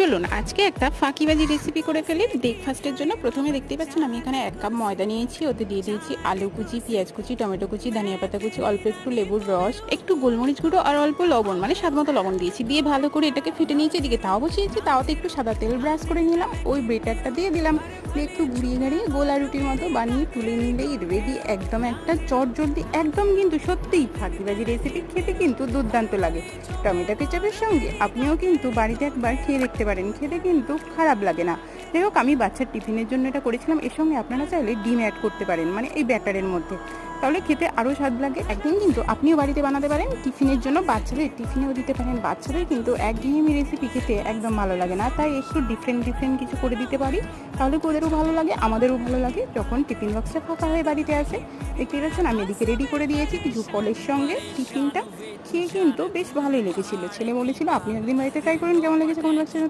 চলুন আজকে একটা ফাঁকিবাজি রেসিপি করে ফেলি ব্রেকফাস্টের জন্য। প্রথমে দেখতেই পাচ্ছেন আমি এখানে 1 কাপ ময়দা নিয়েছি, ওতে দিয়ে দিয়েছি আলু কুচি, পেঁয়াজ কুচি, টমেটো কুচি, ধনিয়া পাতা কুচি, অল্প একটু লেবুর রস, একটু গোলমরিচ গুঁড়ো আর অল্প লবণ, মানে স্বাদ মতো লবণ দিয়েছি। দিয়ে ভালো করে এটাকে ফেটে নিয়েছি। এদিকে তাওয়া বসিয়েছি, তাওয়াতে একটু সাদা তেল ব্রাশ করে নিলাম, ওই বেটারটা দিয়ে দিলাম, দিয়ে একটু ঘুরিয়ে ঘাড়িয়ে গোলা রুটির মতো বানিয়ে তুলে নিলেই রেডি একদম একটা চটজলদি, একদম কিন্তু সত্যিই ফাঁকিবাজি রেসিপি। খেতে কিন্তু দুর্দান্ত লাগে। টমেটো কেচাপের সঙ্গে আপনিও কিন্তু বাড়িতে একবার খেয়ে দেখতে পারেন, খেতে কিন্তু খারাপ লাগে না। যাই হোক, আমি বাচ্চার টিফিনের জন্য এটা করেছিলাম। এর সঙ্গে আপনারা চাইলে ডিম অ্যাড করতে পারেন, মানে এই ব্যাটারের মধ্যে, তাহলে খেতে আরও স্বাদ লাগে। একদিন কিন্তু আপনিও বাড়িতে বানাতে পারেন টিফিনের জন্য, বাচ্চাদের টিফিনেও দিতে পারেন। বাচ্চাদের কিন্তু একঘেয়েমি রেসিপি খেতে একদম ভালো লাগে না, তাই একটু ডিফারেন্ট কিছু করে দিতে পারি, তাহলে ওদেরও ভালো লাগে, আমাদেরও ভালো লাগে যখন টিফিন বক্সটা ফাঁকা হয়ে বাড়িতে আসে। দেখতে পাচ্ছেন আমি এদিকে রেডি করে দিয়েছি কিছু ফলের সঙ্গে টিফিনটা। খেয়ে কিন্তু বেশ ভালোই লেগেছিল। ছেলে বলেছিল আপনি একদিন বাড়িতে ট্রাই করুন, কেমন লেগেছে কমেন্ট বক্সে